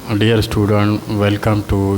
Dear student, welcome to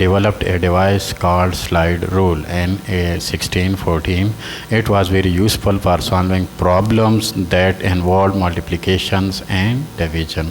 developed a device called slide rule in 1614. It was very useful for solving problems that involved multiplications and division.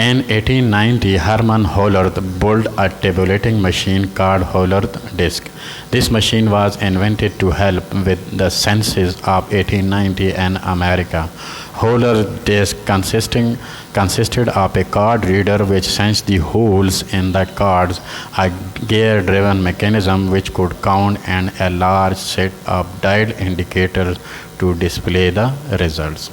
In 1890, Herman Hollerith built a tabulating machine called Hollerith disk. This machine was invented to help with the census of 1890 in America. Hollerith disk consisted of a card reader which sensed the holes in the cards, a gear-driven mechanism which could count, and a large set of dial indicators to display the results.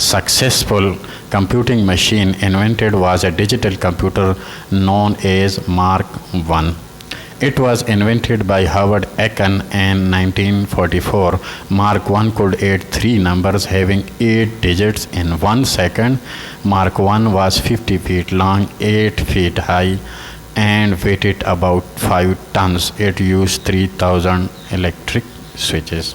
successful computing machine invented was a digital computer known as Mark I. It was invented by Howard Aiken in 1944. Mark I could add 3 numbers having 8 digits in 1 second. Mark I was 50 feet long, 8 feet high, and weighed about 5 tons. It used 3000 electric switches.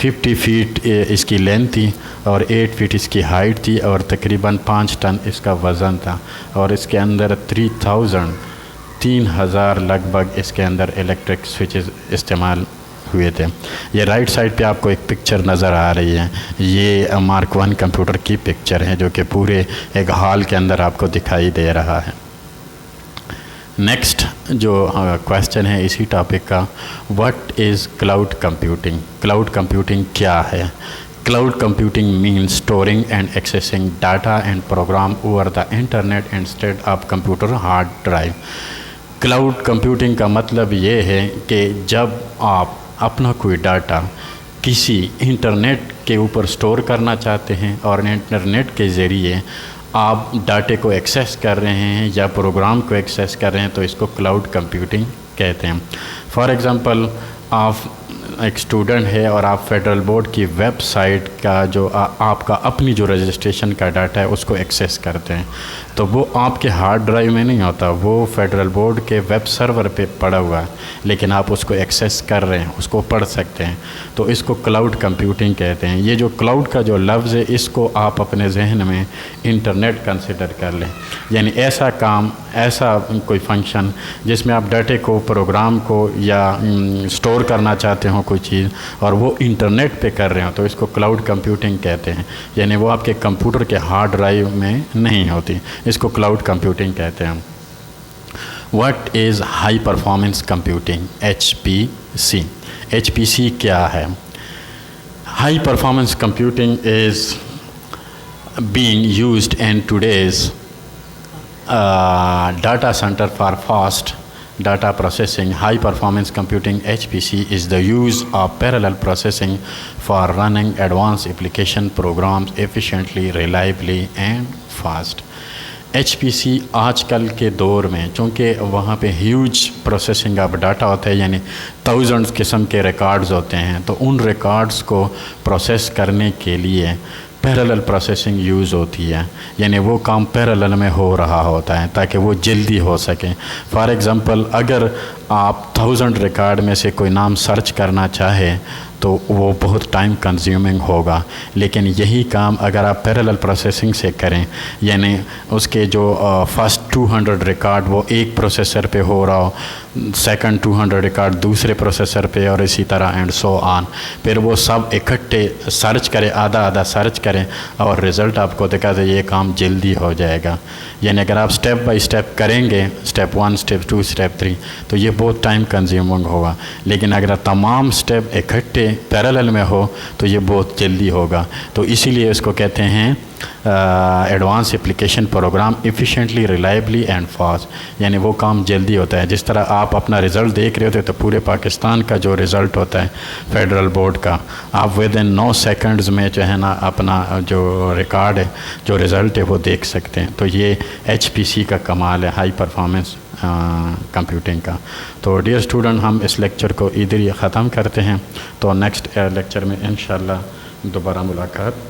50 fat اس کی length تھی اور 8 fat اس کی height تھی اور تقریباً 5 ton اس کا وزن تھا، اور اس کے اندر 3000 لگ بھگ اس کے اندر الیکٹرک سوئچز استعمال ہوئے تھے۔ یہ رائٹ سائڈ پہ آپ کو ایک پکچر نظر آ رہی ہے، یہ مارک 1 کمپیوٹر کی پکچر ہے جو کہ پورے ایک ہال کے اندر آپ کو دکھائی دے رہا ہے۔ نیکسٹ جو کویسچن ہے اسی ٹاپک کا، what is cloud computing? Cloud computing کیا ہے؟ Cloud computing means storing and accessing data and program over the internet instead of computer hard drive. Cloud computing کا مطلب یہ ہے کہ جب آپ اپنا کوئی ڈاٹا کسی انٹرنیٹ کے اوپر اسٹور کرنا چاہتے ہیں اور انٹرنیٹ کے ذریعے آپ ڈاٹے کو ایکسیس کر رہے ہیں یا پروگرام کو ایکسیس کر رہے ہیں تو اس کو کلاؤڈ کمپیوٹنگ کہتے ہیں۔ فار ایگزامپل، آپ ایک اسٹوڈنٹ ہے اور آپ فیڈرل بورڈ کی ویب سائٹ کا جو آپ کا اپنی جو رجسٹریشن کا ڈاٹا ہے اس کو ایکسیس کرتے ہیں، تو وہ آپ کے ہارڈ ڈرائیو میں نہیں ہوتا، وہ فیڈرل بورڈ کے ویب سرور پہ پڑا ہوا ہے، لیکن آپ اس کو ایکسیس کر رہے ہیں، اس کو پڑھ سکتے ہیں، تو اس کو کلاؤڈ کمپیوٹنگ کہتے ہیں۔ یہ جو کلاؤڈ کا جو لفظ ہے اس کو آپ اپنے ذہن میں انٹرنیٹ کنسیڈر کر لیں، یعنی ایسا کام، ایسا کوئی فنکشن جس میں آپ ڈاٹے کو، پروگرام کو یا اسٹور کرنا چاہتے ہوں کوئی چیز اور وہ انٹرنیٹ پہ کر رہے ہوں تو اس کو کلاؤڈ کمپیوٹنگ کہتے ہیں، یعنی وہ آپ کے کمپیوٹر کے ہارڈ ڈرائیو میں نہیں ہوتی، اس کو کلاؤڈ کمپیوٹنگ کہتے ہیں۔ What is high performance computing? H P C. H P C کیا ہے؟ High performance computing is being used in today's data center for fast data processing. High performance computing HPC is the use of parallel processing for running advanced application programs efficiently, reliably and fast. H P C آج کل کے دور میں چونکہ وہاں پہ huge processing of data ہوتا ہے، یعنی تھاؤزنڈس قسم کے ریکارڈز ہوتے ہیں، تو ان ریکارڈز کو پروسیس کرنے کے لیے پیرالل پروسیسنگ یوز ہوتی ہے، یعنی وہ کام پیرالل میں ہو رہا ہوتا ہے تاکہ وہ جلدی ہو سکے۔ فار ایگزامپل، اگر آپ 1000 ریکارڈ میں سے کوئی نام سرچ کرنا چاہے تو وہ بہت ٹائم کنزیومنگ ہوگا، لیکن یہی کام اگر آپ پیرالل پروسیسنگ سے کریں، یعنی اس کے جو فرسٹ 200 ریکارڈ وہ ایک پروسیسر پہ ہو رہا ہو، سیکنڈ 200 ریکارڈ دوسرے پروسیسر پہ، اور اسی طرح اینڈ سو آن، پھر وہ سب اکٹھے سرچ کرے، آدھا آدھا سرچ کریں اور رزلٹ آپ کو دکھا دے، یہ کام جلدی ہو جائے گا۔ یعنی اگر آپ سٹیپ بائی سٹیپ کریں گے، سٹیپ 1، سٹیپ 2، سٹیپ 3، تو یہ بہت ٹائم کنزیومنگ ہوگا، لیکن اگر تمام سٹیپ اکٹھے پیرالل میں ہو تو یہ بہت جلدی ہوگا۔ تو اسی لیے اس کو کہتے ہیں advance application program efficiently, reliably and fast, یعنی وہ کام جلدی ہوتا ہے۔ جس طرح آپ اپنا رزلٹ دیکھ رہے ہوتے ہیں تو پورے پاکستان کا جو رزلٹ ہوتا ہے فیڈرل بورڈ کا، آپ ود ان 9 سیکنڈز میں جو ہے نا اپنا جو ریکارڈ ہے، جو رزلٹ ہے وہ دیکھ سکتے ہیں۔ تو یہ ایچ پی سی کا کمال ہے ہائی پرفارمنس کمپیوٹنگ کا۔ تو ڈیئر اسٹوڈنٹ، ہم اس لیکچر کو ادھر ہی ختم کرتے ہیں، تو نیکسٹ لیکچر میں انشاءاللہ دوبارہ ملاقات